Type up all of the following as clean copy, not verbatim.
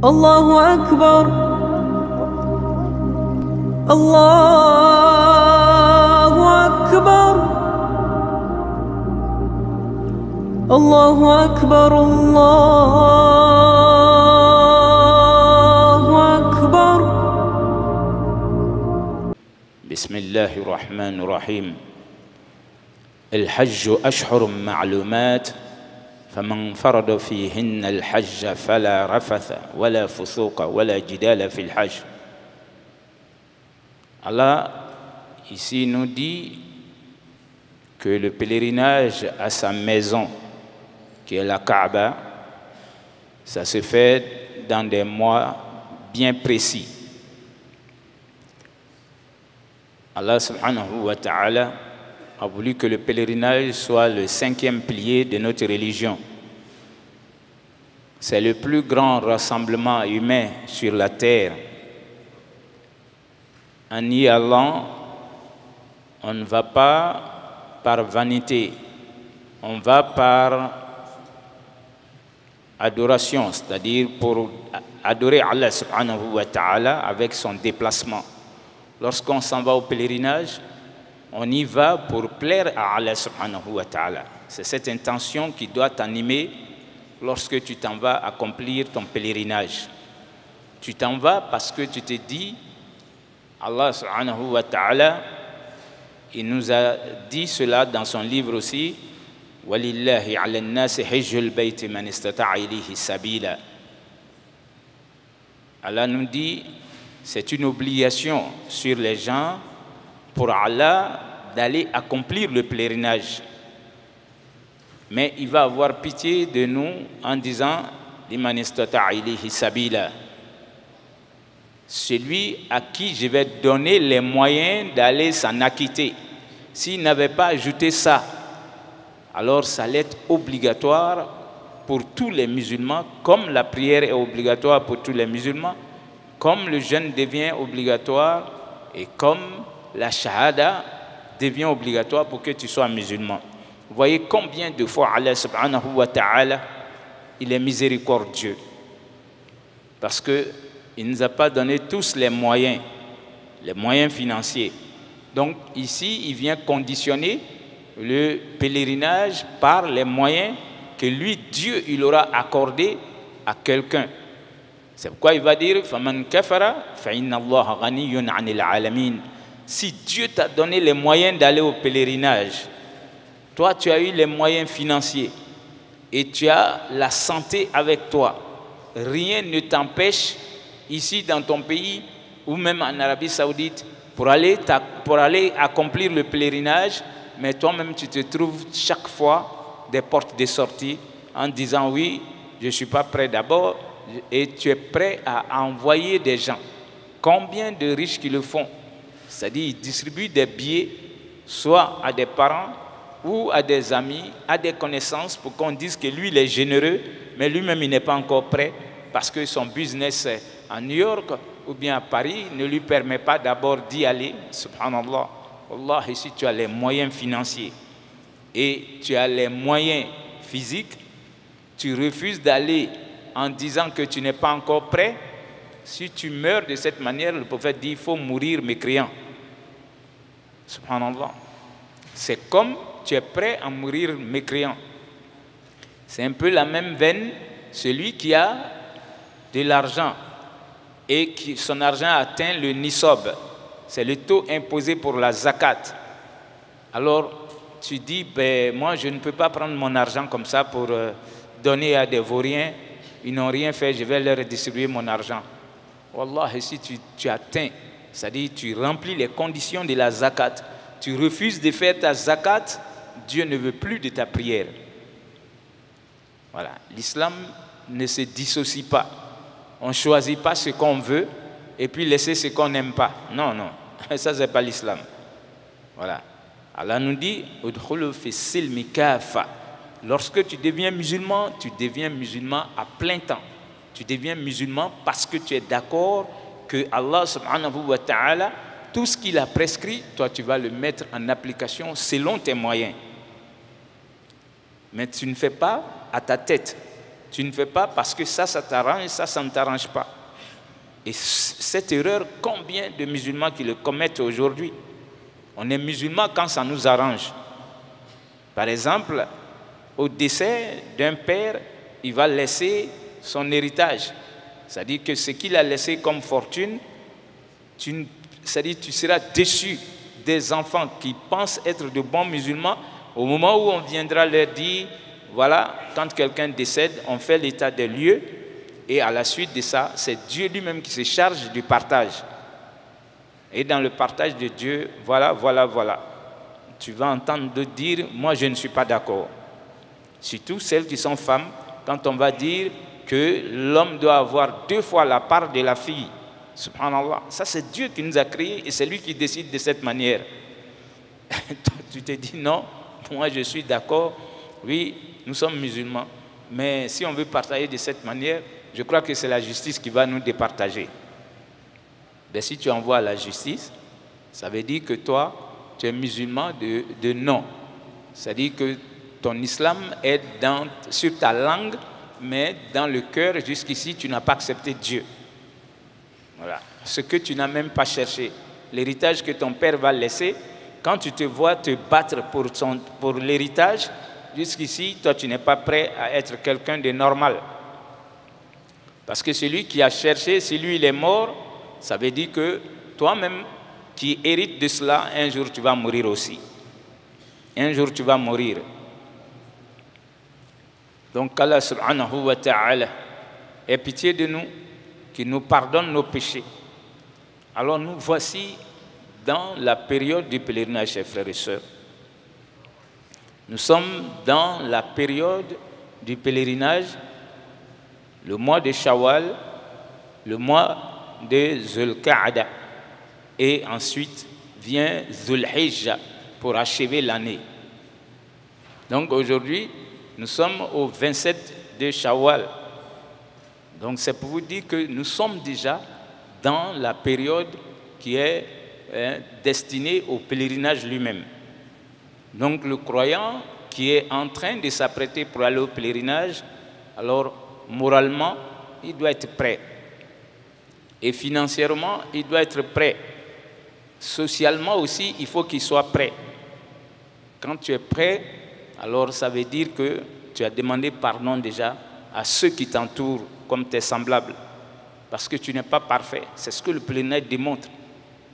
الله أكبر الله أكبر الله أكبر الله أكبر. بسم الله الرحمن الرحيم. الحج أشهر معلومات فمن فرض فيهن الحج فلا رفث ولا فسوق ولا جدال في الحج. Allah ici nous dit que le pèlerinage à sa maison, qui est la Kaaba, ça se fait dans des mois bien précis. Allah subhanahu wa ta'ala a voulu que le pèlerinage soit le 5e pilier de notre religion. C'est le plus grand rassemblement humain sur la terre. En y allant, on ne va pas par vanité, on va par adoration, c'est-à-dire pour adorer Allah subhanahu wa ta'ala avec son déplacement. Lorsqu'on s'en va au pèlerinage, on y va pour plaire à Allah subhanahu wa ta'ala. C'est cette intention qui doit t'animer lorsque tu t'en vas accomplir ton pèlerinage. Tu t'en vas parce que tu te dis, Allah subhanahu wa ta'ala, il nous a dit cela dans son livre aussi, وَلِلَّهِ عَلَى النَّاسِ حِجُّ الْبَيْتِ مَنِ اسْتَطَاعَ إِلَيْهِ سَبِيلًا. Allah nous dit, c'est une obligation sur les gens pour Allah d'aller accomplir le pèlerinage. Mais il va avoir pitié de nous en disant liman istata'a ilayhi sabila. Celui à qui je vais donner les moyens d'aller s'en acquitter. S'il n'avait pas ajouté ça, alors ça allait être obligatoire pour tous les musulmans, comme la prière est obligatoire pour tous les musulmans, comme le jeûne devient obligatoire et comme la shahada devient obligatoire pour que tu sois musulman. Vous voyez combien de fois Allah subhanahu wa ta'ala, il est miséricordieux. Parce qu'il ne nous a pas donné tous les moyens financiers. Donc ici, il vient conditionner le pèlerinage par les moyens que lui, Dieu, il aura accordé à quelqu'un. C'est pourquoi il va dire فَمَنْ كَفَرَ فَإِنَّ اللَّهَ غَنِيٌّ عَنِ الْعَالَمِينَ. Si Dieu t'a donné les moyens d'aller au pèlerinage, toi tu as eu les moyens financiers et tu as la santé avec toi, rien ne t'empêche ici dans ton pays ou même en Arabie Saoudite pour aller accomplir le pèlerinage, mais toi-même tu te trouves chaque fois des portes de sortie en disant oui, je ne suis pas prêt d'abord, et tu es prêt à envoyer des gens. Combien de riches qui le font? C'est-à-dire ils distribuent des billets soit à des parents ou à des amis, à des connaissances pour qu'on dise que lui il est généreux, mais lui-même il n'est pas encore prêt parce que son business à New York ou bien à Paris ne lui permet pas d'abord d'y aller. Subhanallah. Allah, ici tu as les moyens financiers et tu as les moyens physiques, tu refuses d'aller en disant que tu n'es pas encore prêt. Si tu meurs de cette manière, le prophète dit il faut mourir mécréant. Subhanallah. C'est comme tu es prêt à mourir mécréant. C'est un peu la même veine, celui qui a de l'argent et qui son argent atteint le nisab. C'est le taux imposé pour la zakat. Alors tu dis, ben, moi je ne peux pas prendre mon argent comme ça pour donner à des vauriens. Ils n'ont rien fait, je vais leur redistribuer mon argent. Wallah, si tu atteins, c'est-à-dire tu remplis les conditions de la zakat, tu refuses de faire ta zakat, Dieu ne veut plus de ta prière. Voilà, l'islam ne se dissocie pas. On ne choisit pas ce qu'on veut et puis laisser ce qu'on n'aime pas. Non, non, ça c'est pas l'islam. Voilà. Allah nous dit, udkhulu fi silmi kafa. Lorsque tu deviens musulman à plein temps. Tu deviens musulman parce que tu es d'accord que Allah subhanahu wa ta'ala, tout ce qu'il a prescrit, toi tu vas le mettre en application selon tes moyens. Mais tu ne fais pas à ta tête. Tu ne fais pas parce que ça t'arrange, ça ne t'arrange pas. Et cette erreur, combien de musulmans qui le commettent aujourd'hui? On est musulman quand ça nous arrange. Par exemple, au décès d'un père, il va laisser son héritage. C'est-à-dire que ce qu'il a laissé comme fortune, c'est-à-dire tu seras déçu des enfants qui pensent être de bons musulmans au moment où on viendra leur dire, voilà, quand quelqu'un décède, on fait l'état des lieux et à la suite de ça, c'est Dieu lui-même qui se charge du partage. Et dans le partage de Dieu, voilà, tu vas entendre de dire, moi je ne suis pas d'accord. Surtout celles qui sont femmes, quand on va dire que l'homme doit avoir 2 fois la part de la fille. Subhanallah, ça c'est Dieu qui nous a créés et c'est lui qui décide de cette manière. Tu te dis non, moi je suis d'accord, oui, nous sommes musulmans, mais si on veut partager de cette manière, je crois que c'est la justice qui va nous départager. Mais si tu envoies à la justice, ça veut dire que toi, tu es musulman de non. C'est-à-dire que ton islam est sur ta langue, mais dans le cœur, jusqu'ici, tu n'as pas accepté Dieu. Voilà. Ce que tu n'as même pas cherché. L'héritage que ton père va laisser, quand tu te vois te battre pour l'héritage, jusqu'ici, toi, tu n'es pas prêt à être quelqu'un de normal. Parce que celui qui a cherché, si lui, il est mort, ça veut dire que toi-même qui hérites de cela, un jour, tu vas mourir aussi. Un jour, tu vas mourir. Donc, Allah subhanahu wa ta'ala ait pitié de nous, qui nous pardonne nos péchés. Alors nous voici dans la période du pèlerinage, chers frères et sœurs. Nous sommes dans la période du pèlerinage, le mois de Shawwal, le mois de Zulqa'ada, et ensuite vient Zulhijja pour achever l'année. Donc aujourd'hui, nous sommes au 27 de Shawwal. Donc c'est pour vous dire que nous sommes déjà dans la période qui est destinée au pèlerinage lui-même. Donc le croyant qui est en train de s'apprêter pour aller au pèlerinage, alors moralement, il doit être prêt. Et financièrement, il doit être prêt. Socialement aussi, il faut qu'il soit prêt. Quand tu es prêt, alors ça veut dire que tu as demandé pardon déjà à ceux qui t'entourent comme tes semblables. Parce que tu n'es pas parfait. C'est ce que le pèlerinage démontre.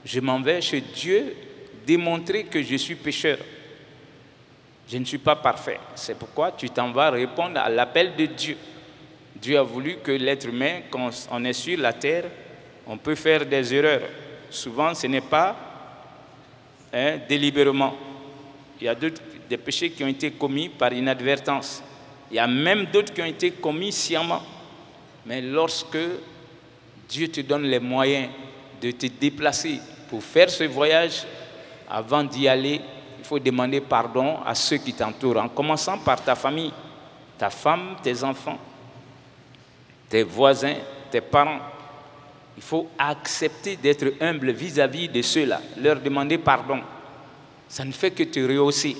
Je m'en vais chez Dieu démontrer que je suis pécheur. Je ne suis pas parfait. C'est pourquoi tu t'en vas répondre à l'appel de Dieu. Dieu a voulu que l'être humain, quand on est sur la terre, on peut faire des erreurs. Souvent, ce n'est pas délibérément. Il y a des péchés qui ont été commis par inadvertance. Il y a même d'autres qui ont été commis sciemment. Mais lorsque Dieu te donne les moyens de te déplacer pour faire ce voyage, avant d'y aller, il faut demander pardon à ceux qui t'entourent, en commençant par ta famille, ta femme, tes enfants, tes voisins, tes parents. Il faut accepter d'être humble vis-à-vis de ceux-là, leur demander pardon. Ça ne fait que te rehausser.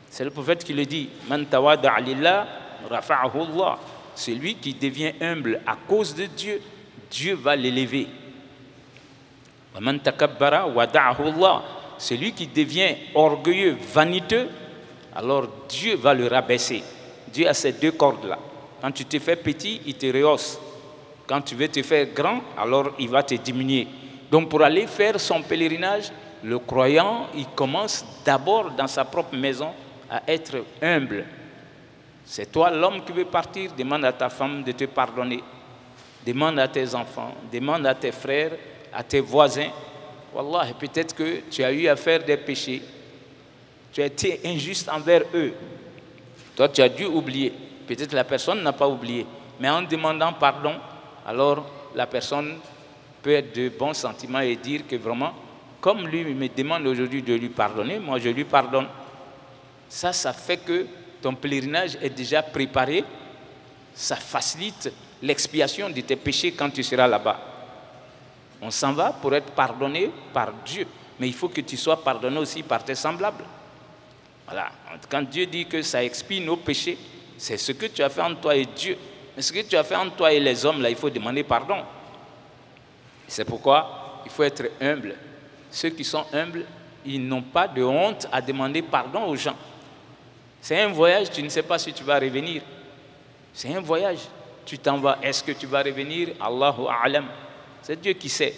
C'est le prophète qui le dit, Man tawada'a lillah, rafa'ahu Allah. Celui qui devient humble à cause de Dieu, Dieu va l'élever. Wa man takabbara wada'ahu Allah. Celui qui devient orgueilleux, vaniteux, alors Dieu va le rabaisser. Dieu a ces 2 cordes-là. Quand tu te fais petit, il te rehausse. Quand tu veux te faire grand, alors il va te diminuer. Donc pour aller faire son pèlerinage, le croyant, il commence d'abord dans sa propre maison à être humble. C'est toi l'homme qui veut partir, demande à ta femme de te pardonner. Demande à tes enfants, demande à tes frères, à tes voisins. Wallah, peut-être que tu as eu à faire des péchés. Tu as été injuste envers eux. Toi, tu as dû oublier. Peut-être la personne n'a pas oublié. Mais en demandant pardon, alors la personne peut être de bons sentiments et dire que vraiment, comme lui me demande aujourd'hui de lui pardonner, moi je lui pardonne. Ça fait que ton pèlerinage est déjà préparé. Ça facilite l'expiation de tes péchés quand tu seras là-bas. On s'en va pour être pardonné par Dieu. Mais il faut que tu sois pardonné aussi par tes semblables. Voilà. Quand Dieu dit que ça expie nos péchés, c'est ce que tu as fait entre toi et Dieu. Mais ce que tu as fait entre toi et les hommes, là, il faut demander pardon. C'est pourquoi il faut être humble. Ceux qui sont humbles, ils n'ont pas de honte à demander pardon aux gens. C'est un voyage, tu ne sais pas si tu vas revenir. C'est un voyage, tu t'en vas. Est-ce que tu vas revenir? Allahu a'lam. C'est Dieu qui sait.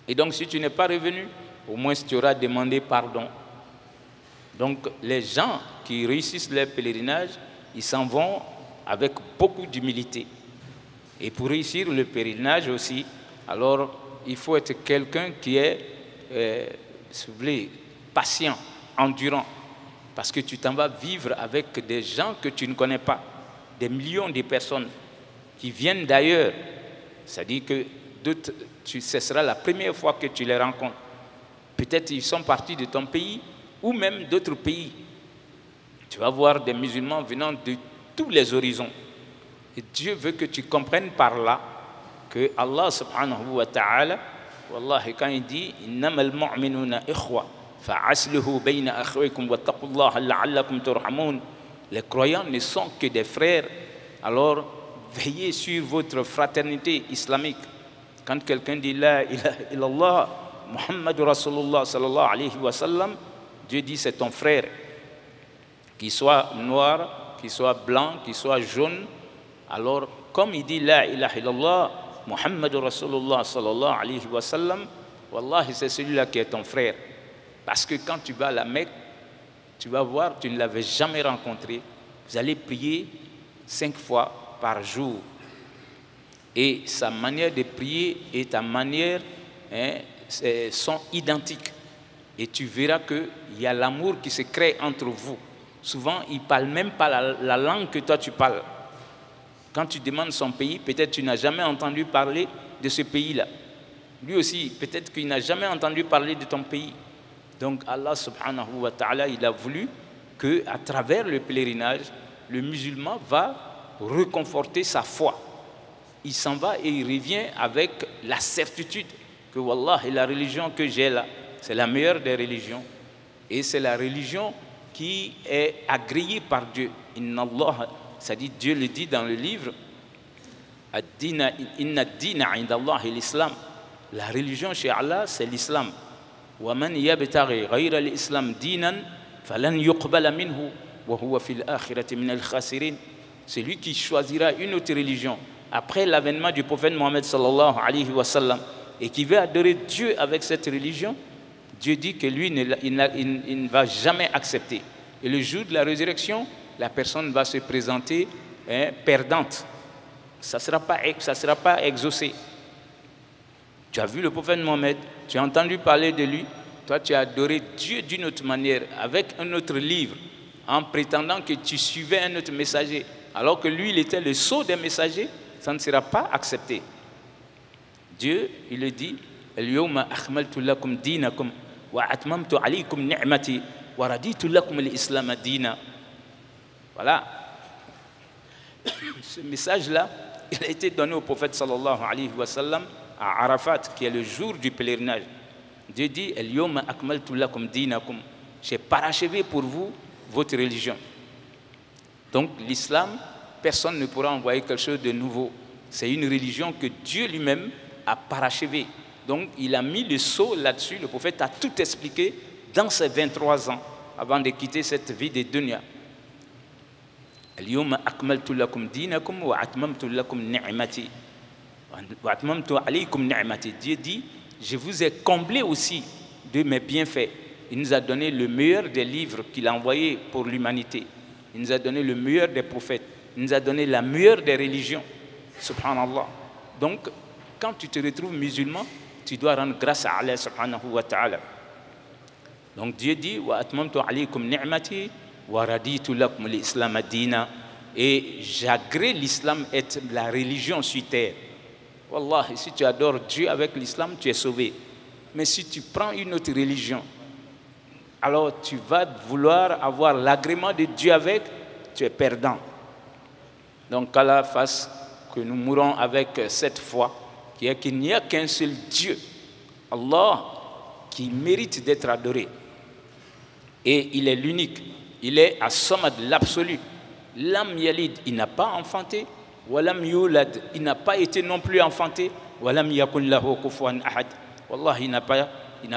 Et donc, si tu n'es pas revenu, au moins tu auras demandé pardon. Donc, les gens qui réussissent leur pèlerinage, ils s'en vont avec beaucoup d'humilité. Et pour réussir le pèlerinage aussi, alors, il faut être quelqu'un qui est, si vous voulez, patient, endurant. Parce que tu t'en vas vivre avec des gens que tu ne connais pas. Des millions de personnes qui viennent d'ailleurs. C'est-à-dire que ce sera la première fois que tu les rencontres. Peut-être ils sont partis de ton pays ou même d'autres pays. Tu vas voir des musulmans venant de tous les horizons. Et Dieu veut que tu comprennes par là que Allah subhanahu wa ta'ala, wallahi, quand il dit « Innamal mu'minuna ikhwa, fa'aslihu bayna akhwaykum wa taqullaha la'allakum turhamun » Les croyants ne sont que des frères, alors veillez sur votre fraternité islamique. Quand quelqu'un dit « La ilaha illallah, Muhammadur Rasulullah sallallahu alayhi wa sallam », Dieu dit « c'est ton frère ». Qu'il soit noir, qu'il soit blanc, qu'il soit jaune, alors comme il dit « La ilaha illallah, Muhammadur Rasulullah sallallahu alayhi wa sallam », wallahi, c'est celui-là qui est ton frère. Parce que quand tu vas à la Mecque, tu vas voir, tu ne l'avais jamais rencontré. Vous allez prier 5 fois par jour. Et sa manière de prier et ta manière sont identiques. Et tu verras qu'il y a l'amour qui se crée entre vous. Souvent, il ne parle même pas la langue que toi tu parles. Quand tu demandes son pays, peut-être tu n'as jamais entendu parler de ce pays-là. Lui aussi, peut-être qu'il n'a jamais entendu parler de ton pays. Donc Allah subhanahu wa ta'ala, il a voulu qu'à travers le pèlerinage, le musulman va reconforter sa foi. Il s'en va et il revient avec la certitude que wallah, la religion que j'ai là, c'est la meilleure des religions. Et c'est la religion qui est agréée par Dieu. Inna Allah, ça dit, Dieu le dit dans le livre, Inna ad-dina 'inda Allah l'islam. La religion chez Allah, c'est l'islam. وَمَنْ يَبْتَغِي غَيْرَ الْإِسْلَامِ دِينًا فَلَنْ يُقْبَلَ مِنْهُ وَهُوَ فِي الْآخِرَةِ مِنَ الْخَاسِرِينَ. C'est lui qui choisira une autre religion après l'avènement du prophète Mohammed sallallahu alayhi wa sallam et qui veut adorer Dieu avec cette religion. Dieu dit que lui, il ne va jamais accepter. Et le jour de la résurrection, la personne va se présenter perdante. Ça ne sera pas exaucé. Tu as vu le prophète Mohammed, tu as entendu parler de lui, toi tu as adoré Dieu d'une autre manière, avec un autre livre, en prétendant que tu suivais un autre messager, alors que lui il était le sceau des messagers, ça ne sera pas accepté. Dieu, il le dit, Al-yawma akmaltu lakum dinakum wa atmamtu alaykum ni'mati wa raditu lakum al-islam dina. Voilà. Ce message-là, il a été donné au prophète sallallahu alayhi wa sallam à Arafat, qui est le jour du pèlerinage. Dieu dit, Al-yawma akmaltu lakum dinakum. J'ai parachevé pour vous votre religion. Donc l'islam, personne ne pourra envoyer quelque chose de nouveau. C'est une religion que Dieu lui-même a parachevé. Donc il a mis le sceau là-dessus. Le prophète a tout expliqué dans ses 23 ans avant de quitter cette vie de dunya. Al-yawma akmaltu lakum dinakum wa atmamtu lakum ni'mati. Dieu dit, je vous ai comblé aussi de mes bienfaits. Il nous a donné le meilleur des livres qu'il a envoyés pour l'humanité. Il nous a donné le meilleur des prophètes. Il nous a donné la meilleure des religions. Subhanallah. Donc, quand tu te retrouves musulman, tu dois rendre grâce à Allah subhanahu wa ta'ala. Donc Dieu dit, wa atmamtu alaykum ni'mati wa raditu lakum l'islam dina. Et j'agrée l'islam être la religion sur terre. Wallah, si tu adores Dieu avec l'islam, tu es sauvé. Mais si tu prends une autre religion, alors tu vas vouloir avoir l'agrément de Dieu avec, tu es perdant. Donc qu'Allah fasse que nous mourons avec cette foi, qui est qu'il n'y a qu'un seul Dieu, Allah, qui mérite d'être adoré. Et il est l'unique, il est à somme de l'absolu. Lam yalid, il n'a pas enfanté. Walam yulad, il n'a pas été non plus enfanté. Walam yakun lahu kufuwan ahad. Wallah, il n'a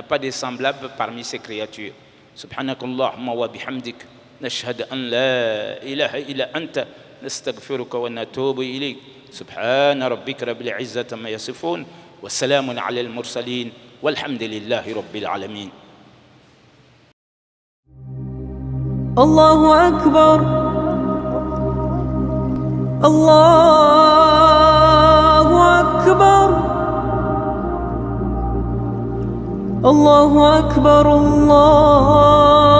pas de semblable parmi ses créatures. Subhanakallahumma wa bihamdik. Nashhad an la ilaha illa anta. Nastaghfiruka wa natubu ilayk. Subhana rabbika rabbil izzati amma yasifun. Wa salamun ala al-mursalin. Walhamdulillahi rabbil alamin. Allahu Akbar. Allahu Akbar. Allahu Akbar. Allah